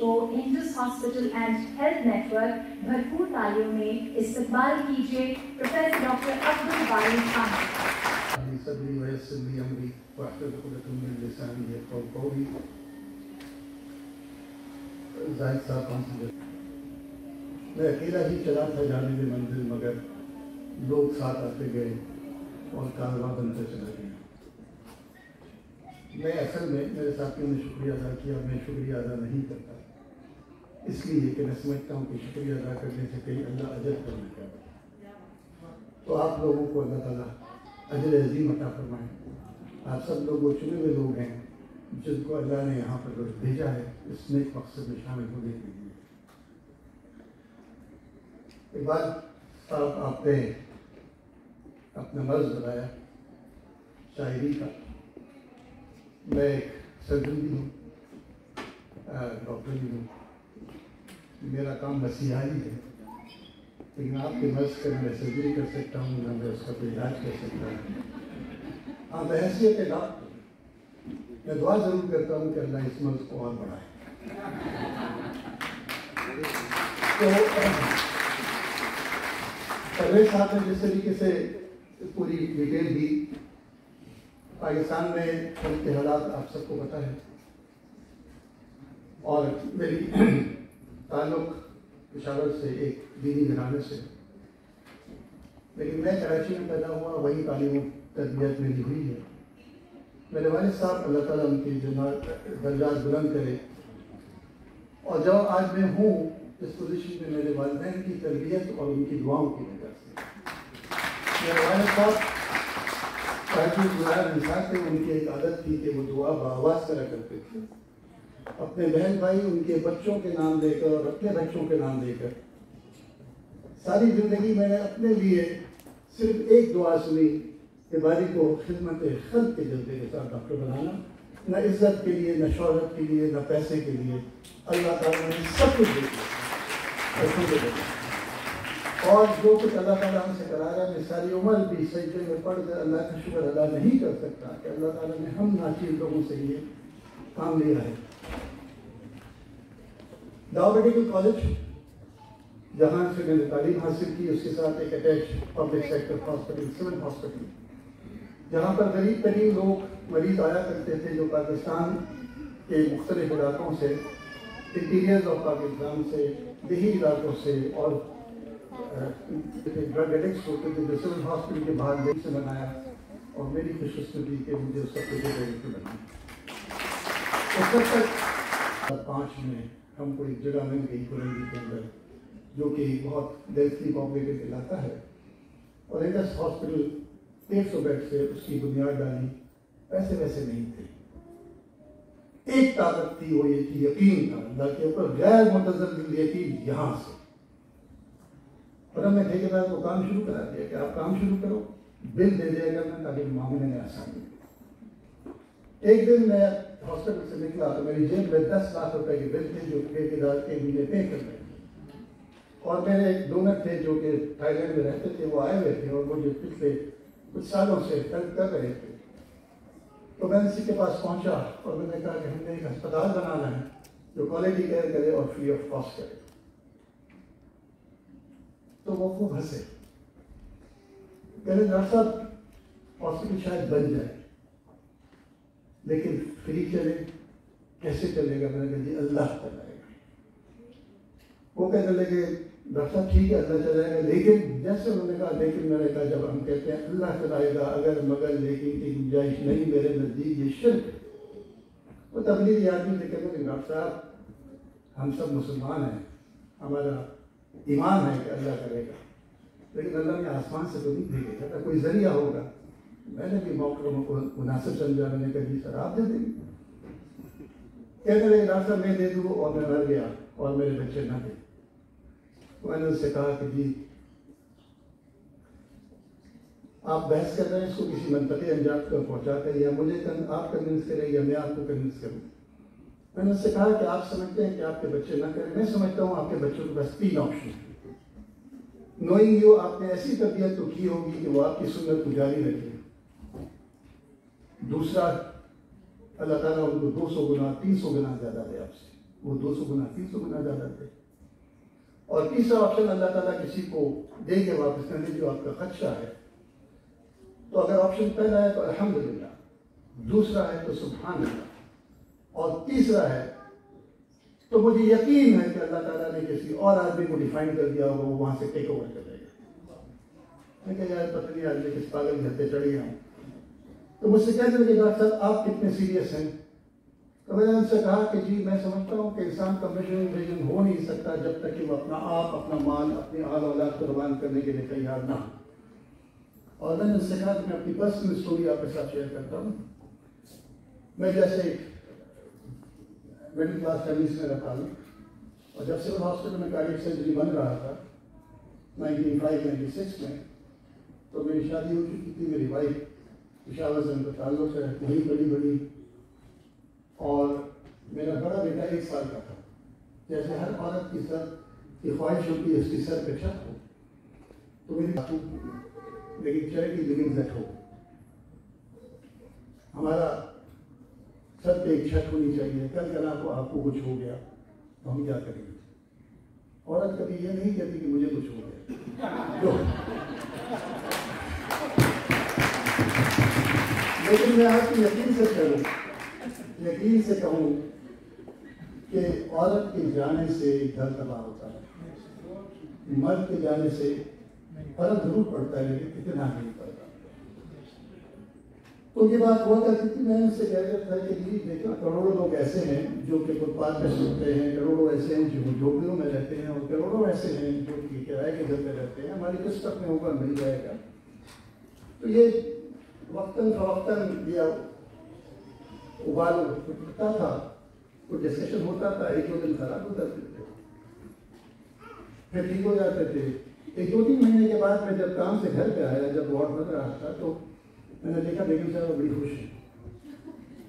CEO Indus hospital and health network, بھرپور تالیوں میں استقبال کیجیے پروفیسر ڈاکٹر عبدالباری خان۔ صدری ویسر لی امری واحلل عقدۃ من لسانی یفقہوا قولی۔ زاہد صاحب کونسلر، میں اکیلا ہی چلا تھا جانب منزل، مگر لوگ ساتھ آتے گئے اور کارواں بنتا چلا گیا۔ میں اصل میں میرے ساتھیوں نے شکریہ ادا کیا، میں شکریہ ادا نہیں کرتا، اس لیے کہ میں سمجھتا ہوں کہ شکریہ ادا کرنے سے کہیں اللہ اجر کرنا چاہتا ہے۔ تو آپ لوگوں کو اللہ تعالیٰ اجر عظیم عطا فرمائے۔ آپ سب لوگ وہ چنے ہوئے لوگ ہیں جن کو اللہ نے یہاں پر بھیجا ہے اس نیک مقصد میں شامل ہونے کے لیے۔ ایک بات آپ نے اپنا مرض بتایا شاعری کا، میں ایک سرجن بھی ہوں، ڈاکٹر بھی ہوں، میرا کام مسیحائی ہے، لیکن آپ کے مرض کا میں سرجری کر سکتا ہوں، نہ میں اس کا کوئی علاج کر سکتا ہوں۔ ہاں، بحیثیت ڈاکٹر میں دعا ضرور کرتا ہوں کہ اللہ اس مرض کو اور بڑھائے۔ تو پرویز صاحب نے جس طریقے سے پوری ڈیٹیل دی، پاکستان میں ملک کے حالات آپ سب کو پتہ ہے، اور میری تعلق پشاور سے ایک دینی گھرانے سے، لیکن میں کراچی میں پیدا ہوا، وہی تعلیم و تربیت میری ہوئی ہے۔ میرے والد صاحب اللہ تعالیٰ ان کی درجات بلند کرے، اور جو آج میں ہوں اس پوزیشن میں میرے والدین کی تربیت اور ان کی دعاؤں کی وجہ سے۔ میرے والد صاحب انسان تھے، ان کی ایک عادت تھی کہ وہ دعا بآواز کرا کرتے تھے، اپنے بہن بھائی ان کے بچوں کے نام لے کر اور اپنے بچوں کے نام لے کر۔ ساری زندگی میں نے اپنے لیے صرف ایک دعا سنی کہ باری کو خدمت خلق کے جذبے کے ساتھ ڈاکٹر بنانا، نہ عزت کے لیے، نہ شہرت کے لیے، نہ پیسے کے لیے۔ اللہ تعالیٰ نے سب کچھ دے دیا، اور جو کچھ اللہ تعالیٰ ہم سے کرا رہا ہے، میں ساری عمر بھی سجدے میں پڑھ کر اللہ کا شکر ادا نہیں کر سکتا کہ اللہ تعالیٰ نے ہم ناچیز لوگوں سے یہ کام لیا ہے۔ داؤ میڈیکل کالج جہاں سے میں نے تعلیم حاصل کی، اس کے ساتھ ایک attach public sector hospital, civil hospital, جہاں پر غریب ترین لوگ مریض آیا کرتے تھے جو پاکستان کے مختلف علاقوں سے، انٹیریئر آف پاکستان سے، دیہی علاقوں سے، اور ڈرگ ایڈکٹس ہوتے تھے، جو سول ہاسپٹل کے باہر لوگ سے بنایا، اور میری خوش قسمتی کہ مجھے اس کا پروجیکٹ ڈائریکٹر بنا۔ اس وقت تک 2005 میں ہم کو ایک جگہ مل گئی کورنگی کے اندر، جو کہ بہت ڈینسلی پاپولیٹڈ علاقہ ہے، اور انڈس ہاسپٹل 150 بیڈ سے اس کی بنیاد ڈالی۔ پیسے ویسے نہیں تھے، ایک طاقت تھی، وہ یہ تھی یقین کا، اللہ کے اوپر غیر متزلزل یقین یہاں سے۔ اور ہم نے ٹھیکیدار کو کام شروع کرا دیا کہ آپ کام شروع کرو، بل دے دیا کرنا تاکہ معاملے میں آسانی ہو۔ ایک دن میں ہاسپٹل سے نکلا تو میری جیب میں 10 لاکھ روپے کے بل تھے جو ٹھیکیدار کے مجھے پے کر رہے تھے، اور میرے ایک ڈونر تھے جو کہ تھائی لینڈ میں رہتے تھے، وہ آئے ہوئے تھے اور مجھے پچھلے کچھ سالوں سے ہیلپ کر رہے تھے۔ تو میں اسی کے پاس پہنچا اور میں نے کہا کہ ہم نے ایک ہسپتال بنانا ہے جو کوالٹی کیئر کرے اور فری آف کاسٹ کرے۔ تو وہ خوب ہنسے، کہنے ڈاکٹر صاحب ہاسپٹل شاید بن جائے لیکن فری چلے، کیسے چلے گا؟ میں نے کہا جی اللہ چلائے گا۔ وہ کہنے لگے ڈاکٹر صاحب ٹھیک ہے اللہ چلائے گا، لیکن جیسے انہوں نے کہا لیکن، میں نے کہا جب ہم کہتے ہیں اللہ چلائے گا، اگر مگر لیکن کی گنجائش نہیں میرے نزدیک، یہ شرک ہے۔ وہ تبلیغی آدمی سے کہتے ہیں ڈاکٹر صاحب ہم سب مسلمان ہیں، ہمارا ایمان ہے کہ اللہ کرے گا، لیکن اللہ نے آسمان سے تو نہیں بھیجے گا، کوئی ذریعہ ہوگا۔ میں نے بھی موقع کو مناسب سمجھا، میں نے کہا جی سر آپ دے دیں گے؟ کہنے لگے ڈاکٹر صاحب میں دے دوں اور میں مر گیا اور میرے بچے نہ دیں۔ میں نے اس سے کہا کہ جی آپ بحث کر رہے ہیں، اس کو کسی منطقی انجام پر پہنچاتے ہیں، یا مجھے آپ کنونس کریں یا میں آپ کو کنونس کروں۔ میں نے اس سے کہا کہ آپ سمجھتے ہیں کہ آپ کے بچے نہ کریں، میں سمجھتا ہوں آپ کے بچوں کے پاس 3 آپشن ہیں۔ نوئنگ یو، آپ نے ایسی تربیت تو کی ہوگی کہ وہ آپ کی سنت کو جاری رکھے۔ دوسرا، اللہ تعالیٰ ان کو 200 گنا 300 گنا زیادہ دے آپ سے۔ وہ 200 گنا 300 گنا زیادہ تھے. اور تیسرا آپشن اللہ تعالیٰ کسی کو دیں گے واپس کرنے جو آپ کا خدشہ ہے. تو اگر آپشن پہلا ہے تو الحمدللہ، دوسرا ہے تو سبحان اللہ، اور تیسرا ہے تو مجھے یقین ہے کہ اللہ تعالیٰ نے کسی اور آدمی کو ڈیفائن کر دیا ہوگا، وہ وہاں سے ٹیک اوور کر لے گا. میں کہا یار پتہ نہیں آدمی کس پاگل گھر پہ چڑھ گیا ہوں. تو مجھ سے کہتے ہیں کہ ڈاکٹر صاحب آپ کتنے سیریس ہیں؟ تو میں نے ان سے کہا کہ جی میں سمجھتا ہوں کہ انسان کا ویژن ہو نہیں سکتا جب تک کہ وہ اپنا آپ، اپنا مال، اپنی آل اولاد قربان کرنے کے لیے تیار نہ ہو. اور میں نے ان سے کہا کہ میں اپنی پرسنل اسٹوری آپ کے ساتھ شیئر کرتا ہوں. میں جیسے مڈل کلاس فیملی میں رہتا ہوں، اور جب سول ہاسپٹل میں کارڈیاک سرجری بن رہا تھا 1995-96 میں، تو میری شادی ہو چکی تھی. میری وائف پشاور سے ان کا تعلق ہے، وہی بڑی اور میرا بڑا بیٹا 1 سال کا تھا. جیسے ہر عورت کی سر کی خواہش ہوتی ہے اس کی سر پہ چھت ہو، تو میری لیکن چیریٹی لیونگ ایٹ ہوم. ہمارا سر پہ ایک چھت ہونی چاہیے. کل آپ کو کچھ ہو گیا تو ہم کیا کریں گے؟ عورت کبھی یہ نہیں کہتی کہ مجھے کچھ ہو گیا. لیکن میں آپ کی یقین سے کہوں کہ عورت کے جانے سے گھر تباہ ہوتا ہے، مرد کے جانے سے فرق ضرور پڑتا ہے لیکن اتنا نہیں پڑتا. تو یہ بات ہوا کرتی تھی. میں ان سے کہتا تھا کہ جی دیکھنا کروڑوں لوگ ایسے ہیں جو کہ فٹ پاتھ پہ سوتے ہیں، کروڑوں ایسے ہیں جو جھوپڑیوں میں رہتے ہیں، اور کروڑوں ایسے ہیں جو کہ کرائے کے گھر میں رہتے ہیں. ہماری قسمت میں ہوگا مل جائے گا. تو یہ وقتاً فوقتاً یہ ابال اٹھتا تھا، کوئی ڈسکشن ہوتا تھا، 1-2 دن خراب ہو جاتے تھے، پھر ٹھیک ہو جاتے تھے. 1-2-3 مہینے کے بعد میں جب کام سے گھر پہ آیا، جب وارڈ بن رہا تھا، تو میں نے دیکھا بیگم صاحب بڑی خوش ہیں،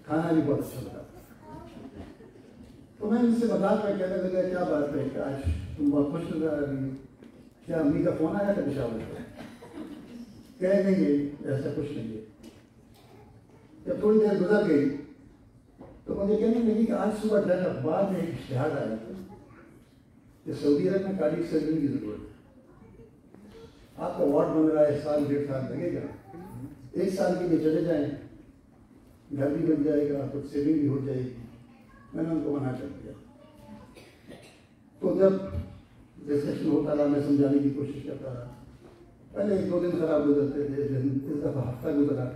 کھانا بھی بہت اچھا لگا. تو میں ان سے مذاق میں کہنے لگا کیا بات ہے کہ آج تم بہت خوش نظر آ رہی ہو، کیا امی کا فون آیا تھا پشاور سے؟ کہہ نہیں ایسا کچھ نہیں ہے. جب تھوڑی دیر گزر گئی تو مجھے کہنے لگی کہ آج صبح جب اخبار میں ایک اشتہار آیا تھا کہ سعودی عرب میں کارڈیاک سرجری کی ضرورت ہے، آپ کا وارڈ بن رہا ہے، 1-1.5 سال لگے گا، 1 سال کے لیے چلے جائیں، گھر بھی بن جائے گا، کچھ سیونگ بھی ہو جائے گی. میں نے ان کو منع کر دیا. تو جب ڈسکشن ہوتا رہا، میں سمجھانے کی کوشش کرتا رہا. پہلے 1-2 دن خراب گزرتے تھے، اس دفعہ ہفتہ گزرا.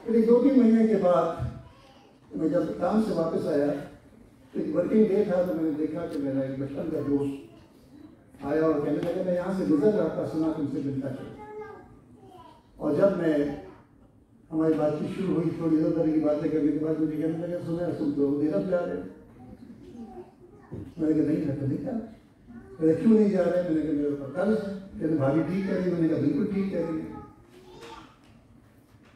پھر 2-3 مہینے کے بعد میں جب کام سے واپس آیا تو ایک ورکنگ ڈے تھا، تو میں نے دیکھا کہ میرا ایک بچپن کا دوست آیا اور کہنے لگا میں یہاں سے گزر رہا تھا، سنا تم سے ملتا چلا. اور جب میں ہماری بات چیت شروع ہوئی، تھوڑی ادھر ادھر کی باتیں کرنے کے بعد مجھے کہنے لگا سنا تم تو عرب جا رہے ہو. میں نے کہا نہیں میں تو نہیں جا رہا. میں نے کیوں نہیں جا رہے؟ میں نے کہا میرے اوپر قرض ہے. کہتے بھابھی ٹھیک کہہ رہی. میں نے کہا بالکل ٹھیک کہہ رہی ہے.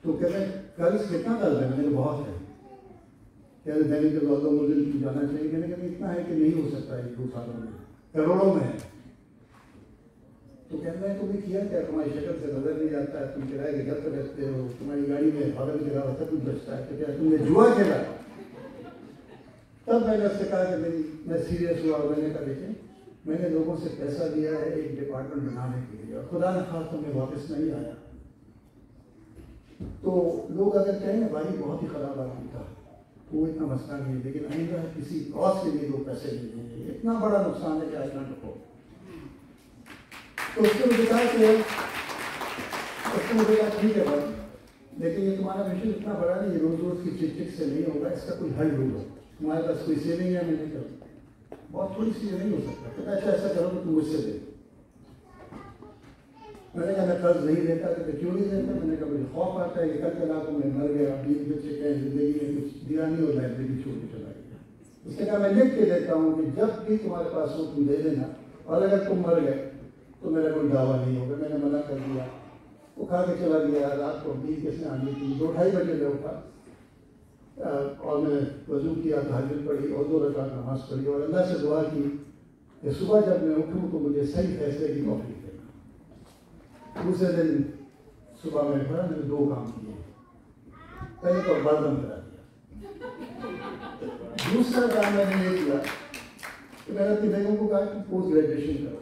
تو کہتے قرض کتنا قرض ہے؟ میں نے کہا بہت ہے. کہتے دہلی کے دولتوں ملک جانا چاہیے. میں نے کہا اتنا ہے کہ نہیں ہو سکتا ہے 2 سالوں میں، کروڑوں میں ہے. تو کہتے ہیں تم نے کیا کیا؟ تمہاری شکل سے نظر نہیں آتا ہے، تم کرائے کے گھر پہ رہتے ہو، تمہاری گاڑی میں حالت کے علاوہ سب کچھ بچتا ہے، تو کیا تم نے جوا کھیلا؟ تب میں نے اس سے کہا کہ میں سیریس ہوا. میں نے کہا دیکھیں میں نے لوگوں سے پیسہ لیا ہے ایک ڈپارٹمنٹ بنانے کے لیے، اور خدا نہ خواستہ میں واپس نہیں آیا. تو لوگ اگر کہیں بھائی بہت ہی خراب آدمی تھا، وہ اتنا مسئلہ نہیں ہے، لیکن آئندہ کسی کاز کے لیے لوگ پیسے نہیں دیں گے، اتنا بڑا نقصان ہے کہ آئی کانٹ افورڈ. تو اس نے مجھے کہا ٹھیک ہے بھائی، لیکن یہ تمہارا مشن اتنا بڑا نہیں، یہ روز کی چک چک سے نہیں ہوگا، اس کا کوئی حل ڈھونڈو. تمہارے پاس کوئی سیونگ ہے؟ میں نے کہا بہت تھوڑی سی نہیں ہو سکتا. کہتا اچھا ایسا کرو کہ تم مجھ سے دے. میں نے کہا میں قرض نہیں دیتا. کہ کیوں نہیں دیتا؟ میں نے کہا مجھے خوف آتا ہے کہ کل کے علاقوں میں مر گیا، 20 بچے کہیں زندگی میں کچھ دیا نہیں اور لائبریری چھوڑ کے چلا گیا. اس نے کہا میں لکھ کے دیتا ہوں کہ جب بھی تمہارے پاس ہو تم دے دینا، اور اگر تم مر گئے تو میرا کوئی دعویٰ نہیں ہوگا. میں نے منع کر دیا. وہ کھا کے چلا گیا. رات کو 20 کس نے آنی تھی، 2-2:30 بجے میں اٹھا اور میں نے وضو کیا، تہجد پڑھی اور 2 رکعت نماز پڑھی، اور اللہ سے دعا کی کہ صبح جب میں اٹھوں تو مجھے صحیح فیصلے کی توفیق دینا. دوسرے دن صبح میں پڑھا، میں نے 2 کام کیے. پہلے تو بردم کرا دیا. دوسرا کام میں نے یہ کیا کہ میں نے اپنی بیگم کو کہا کہ پوسٹ گریجویشن کرو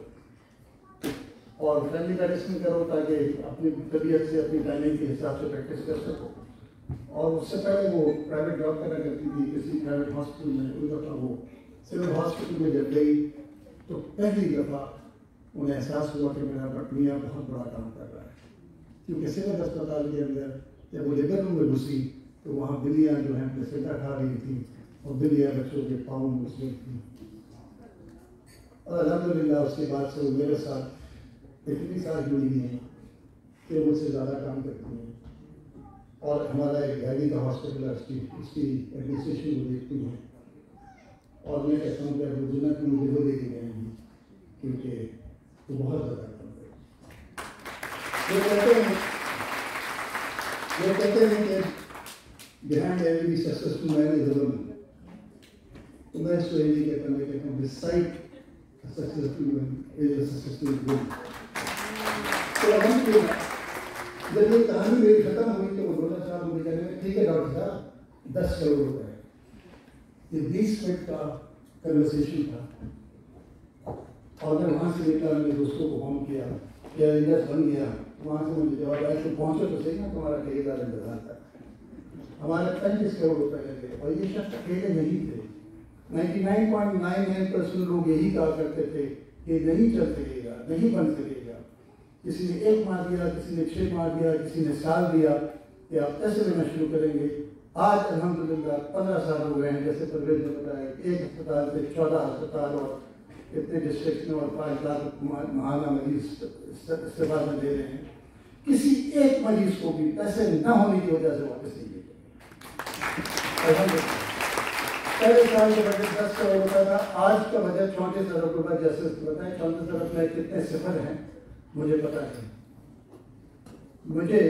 اور فیملی میڈیسن کرو تاکہ اپنی طبیعت سے اپنی ٹائمنگ کے حساب سے پریکٹس کر سکو. اور اس سے پہلے وہ پرائیویٹ جاب کرا کرتی تھی کسی پرائیویٹ ہاسپٹل میں. ان دفعہ وہ سول ہاسپٹل میں جب گئی تو پہلی دفعہ انہیں احساس ہوا کہ میرا میاں بہت بڑا کام کر رہا ہے. کیونکہ سول ہسپتال کے اندر جب وہ لیبر روم میں گھسی تو وہاں بلیاں جو ہیں پلیسنٹا کھا رہی تھیں اور بلیاں بچوں کے پاؤں میں گھس رہی تھیں. اور الحمدللہ اس کے بعد سے وہ میرے ساتھ اتنی سال جڑی ہیں کہ مجھ سے زیادہ کام کرتی ہیں. اور ہمارا ایک دہلی کا ہاسپٹل ہے اس کی ایڈمنسٹریشن کو دیکھتی ہیں. اور میں کہتا ہوں کہ ابو جنت میں مجھے وہ لے کے گئے ہیں کیونکہ وہ بہت زیادہ کام کرتے ہیں. وہ کہتے ہیں کہ behind every successful man is a woman. تو میں اس کو یہ نہیں کہتا, میں کہتا ہوں beside a successful man is a successful woman. تو الحمدللہ جب یہ کہانی میری ختم ہوئی تو وہ مولانا صاحب مجھے کہنے لگے ٹھیک ہے ڈاکٹر صاحب 10 کروڑ روپئے. یہ 20 منٹ کا کنورسیشن تھا اور میں وہاں سے نکلا, میرے دوستوں کو فون کیا کہ انڈس بن گیا. وہاں سے مجھے جواب آیا کہ پہنچو تو صحیح نا, تمہارا ٹھیکیدار انتظار تھا. ہمارے 25 کروڑ روپئے لگے اور یہ شخص اکیلے نہیں تھے. 99.99% لوگ یہی کہا کرتے تھے کہ نہیں چل سکے گا, نہیں بن سکے گا. کسی نے 1 ماہ دیا, کسی نے 6 ماہ دیا, کسی نے سال دیا کہ آپ پیسے لینا شروع کریں گے. آج الحمدللہ 15 سال ہو گئے ہیں. جیسے پرویز نے بتایا ایک ہسپتال سے 14 ہسپتال اور اتنے ڈسٹرکٹ میں اور 5 لاکھ ماہانہ مریض استفادہ دے رہے ہیں. کسی ایک مریض کو بھی پیسے نہ ہونے کی وجہ سے واپس نہیں دے. پہلے سال کا بجٹ 10 کروڑ روپئے تھا, آج کا بجٹ 34 ارب روپئے. جیسے بتائیں 34 ارب میں کتنے صفر ہیں مجھے پتا ہے. مجھے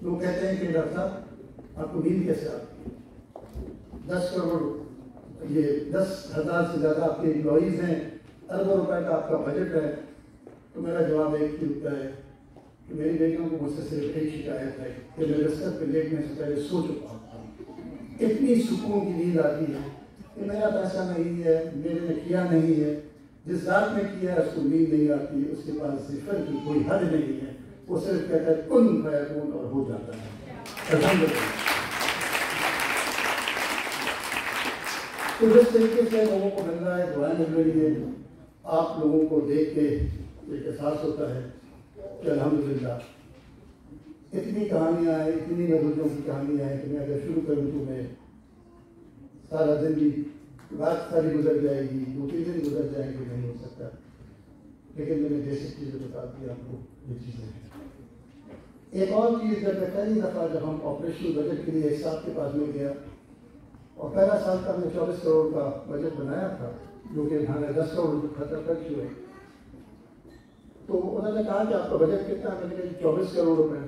لوگ کہتے ہیں کہ ڈاکٹر صاحب آپ کو نیند کیسے آتی ہے؟ 10 کروڑ یہ 10,000 سے زیادہ آپ کے امپلائیز ہیں, اربوں روپئے کا آپ کا بجٹ ہے. تو میرا جواب ایک ہی ہوتا ہے کہ میری بیٹیوں کو مجھ سے صرف ایک شکایت ہے کہ میں بستر پہ لیٹنے سے پہلے سو چکا ہوں. اتنی سکون کی نیند آتی ہے کہ میرا پیسہ نہیں ہے, میرے نے کیا نہیں ہے. جس ذات نے کیا ہے اس کو نیند نہیں آتی, اس کے پاس صفر کی کوئی حد نہیں ہے. وہ صرف کہتا ہے کن فیکون اور ہو جاتا ہے. الحمدللہ. تو جس طریقے سے لوگوں کو مل رہا ہے, دعائیں مل رہی ہیں, آپ لوگوں کو دیکھ کے ایک احساس ہوتا ہے کہ الحمدللہ اتنی کہانیاں ہیں, اتنی نظروں کی کہانیاں ہیں کہ میں اگر شروع کروں تو میں سارا زندگی رات ساری گزر جائے گی, 2-3 دن گزر جائیں گے, نہیں ہو سکتا. لیکن میں نے بیسک چیزیں بتا دی آپ کو, یہ چیزیں ہیں. ایک اور چیز, جب میں پہلی دفعہ جب ہم آپریشن بجٹ کے لیے ایک صاحب کے پاس میں گیا اور پہلا سال کا میں 24 کروڑ کا بجٹ بنایا تھا جو کہ ہمیں 10 کروڑ ختم کر چکے. تو انہوں نے کہا کہ آپ کا بجٹ کتنا ہے؟ میں نے کہا 24 کروڑ روپئے.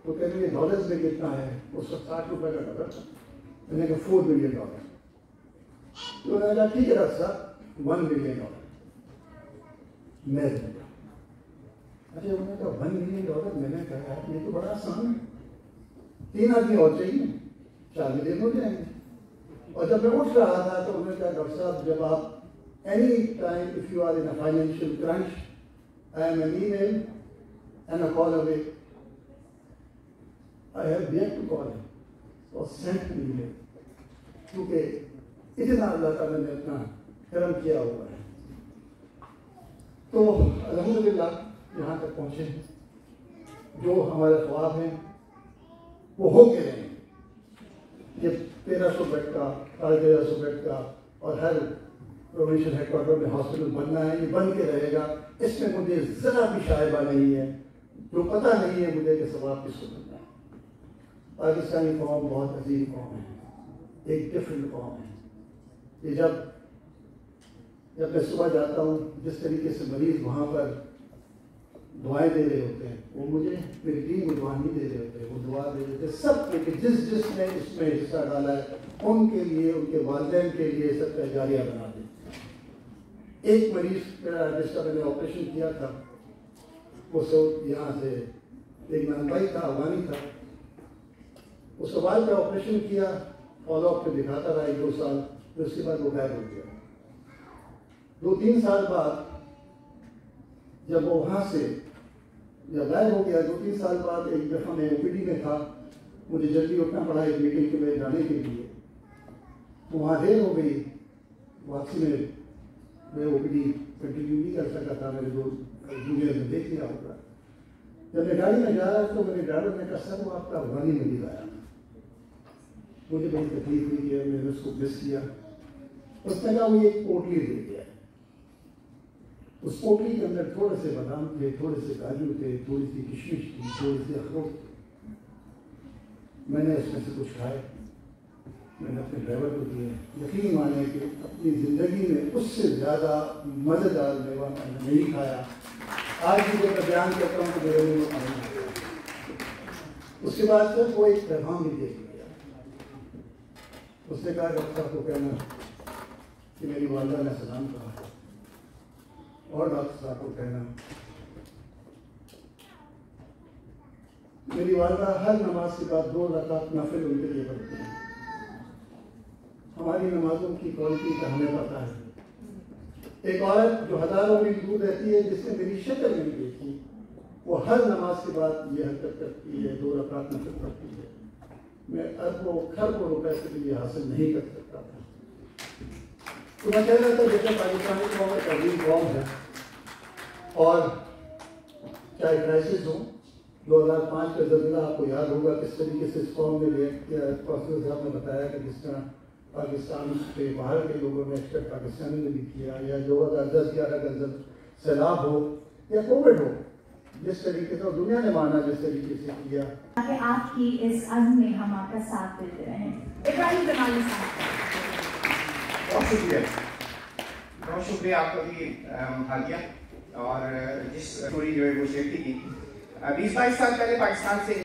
تو کہتے ہیں ڈالرز میں کتنا ہے؟ اس وقت 60 روپئے کا ڈالر تھا. میں نے کہا $4 بلین. تو انہوں نے کہا ٹھیک ہے ڈاکٹر صاحب $1 بلین. میں نے کہا اچھا, انہوں نے کہا $1 بلین. میں نے کہا یہ تو بڑا آسان ہے, 3 آدمی اور چاہیے, 4 بلین ہو جائیں گے. اور جب میں اٹھ رہا تھا تو انہوں نے کہا ڈاکٹر صاحب جب آپ any time if you are in a financial crunch, I am an email and a call away. I have yet to call him or sent an email. کیونکہ اتنا اللہ تعالیٰ نے اپنا کرم کیا ہوا ہے. تو الحمدللہ یہاں تک پہنچے ہیں. جو ہمارے خواب ہیں وہ ہو کے رہیں. یہ 1300 بیڈ کا, 1350 بیڈ کا اور ہر پروونشل ہیڈ کوارٹر میں ہاسپٹل بننا ہے, یہ بن کے رہے گا. اس میں مجھے ذرا بھی شائبہ نہیں ہے, جو پتہ نہیں ہے مجھے کہ ثواب کس کو ملنا ہے. پاکستانی قوم بہت عظیم قوم ہے, ایک ڈفرینٹ قوم ہے. یہ جب میں صبح جاتا ہوں, جس طریقے سے مریض وہاں پر دعائیں دے رہے ہوتے ہیں, وہ مجھے میری ٹیم میں دعا نہیں دے رہے ہوتے, وہ دعا دے رہے ہوتے سب کے کہ جس نے اس میں حصہ ڈالا ہے ان کے لیے, ان کے والدین کے لیے سب کا جاریہ بنا دیں. ایک مریض میرا جس کا میں نے آپریشن کیا تھا, وہ سب یہاں سے ایک نان بھائی تھا, افغانی تھا. اس کے بعد میں آپریشن کیا فالو اپ پہ دکھاتا رہا 1-2 سال، پھر اس کے بعد وہ غائب ہو گیا. 2-3 سال بعد جب وہ وہاں سے غائب ہو گیا، 2-3 سال بعد ایک دفعہ میں OPD میں تھا، مجھے جلدی اٹھنا پڑا ایک میٹنگ کے میں جانے کے لیے. وہاں دیر ہو گئی، واپسی میں OPD کنٹینیو نہیں کر سکا تھا. میرے دوست جونیئر نے دیکھ لیا ہوگا. جب میں گاڑی میں جا رہا تو میرے ڈرائیور نے کہا سر وہ آپ کا افغانی مریض آیا. مجھے بڑی تکلیف ہوئی ہے، میں نے اس کو مس کیا. اس نے کہا وہ ایک پوٹلی دے دیا. اس پوٹلی کے اندر تھوڑے سے بادام تھے، تھوڑے سے کاجو تھے، تھوڑی سی کشمش تھی، تھوڑی سی اخروٹ تھی. میں نے اس میں سے کچھ کھائے، میں نے اپنے ڈرائیور کو دیے. یقین مانے کہ اپنی زندگی میں اس سے زیادہ مزیدار میوہ میں نے نہیں کھایا. آج بھی جب میں بیان کرتا ہوں تو میرے منہ میں پانی آ گیا. اس کے بعد پھر وہ ایک پیغام بھی دے دیا. اس نے کہا ڈاکٹر صاحب کو کہنا کہ میری والدہ نے سلام کہا ہے، اور ڈاکٹر صاحب کو کہنا میری والدہ ہر نماز کے بعد 2 رکعت نفل ان کے لیے پڑھتی ہیں. ہماری نمازوں کی کوالٹی کا ہمیں پتہ ہے. ایک عورت جو ہزاروں میل دور رہتی ہے، جس نے میری شکل نہیں دیکھی، وہ ہر نماز کے بعد یہ حرکت کرتی ہے، 2 رکعت نفل پڑھتی ہے. میں اربوں کھربوں روپے کے لیے حاصل نہیں کر سکتا تھا. تو میں کہہ رہا تھا جیسے پاکستانی قوم ایک عظیم قوم ہے، اور چاہے کرائسس ہو. 2005 کا زلزلہ آپ کو یاد ہوگا کس طریقے سے اس قوم نے ریئیکٹ کیا. پروفیسر صاحب نے بتایا کہ جس طرح پاکستان کے باہر کے لوگوں نے ایکسپیکٹ پاکستانی نے بھی کیا، یا 2010-11 کا سیلاب ہو یا کووڈ ہو، جس طریقے سے دنیا نے مانا جس طریقے سے کیا. کہ آپ کی اس عزم میں ہم آپ کا ساتھ دیتے رہیں. ابراہیم جمالی صاحب، بہت شکریہ، بہت شکریہ آپ کا بھی حالیہ اور جس اسٹوری جو ہے وہ شیئر کی. 20-22 سال پہلے پاکستان سے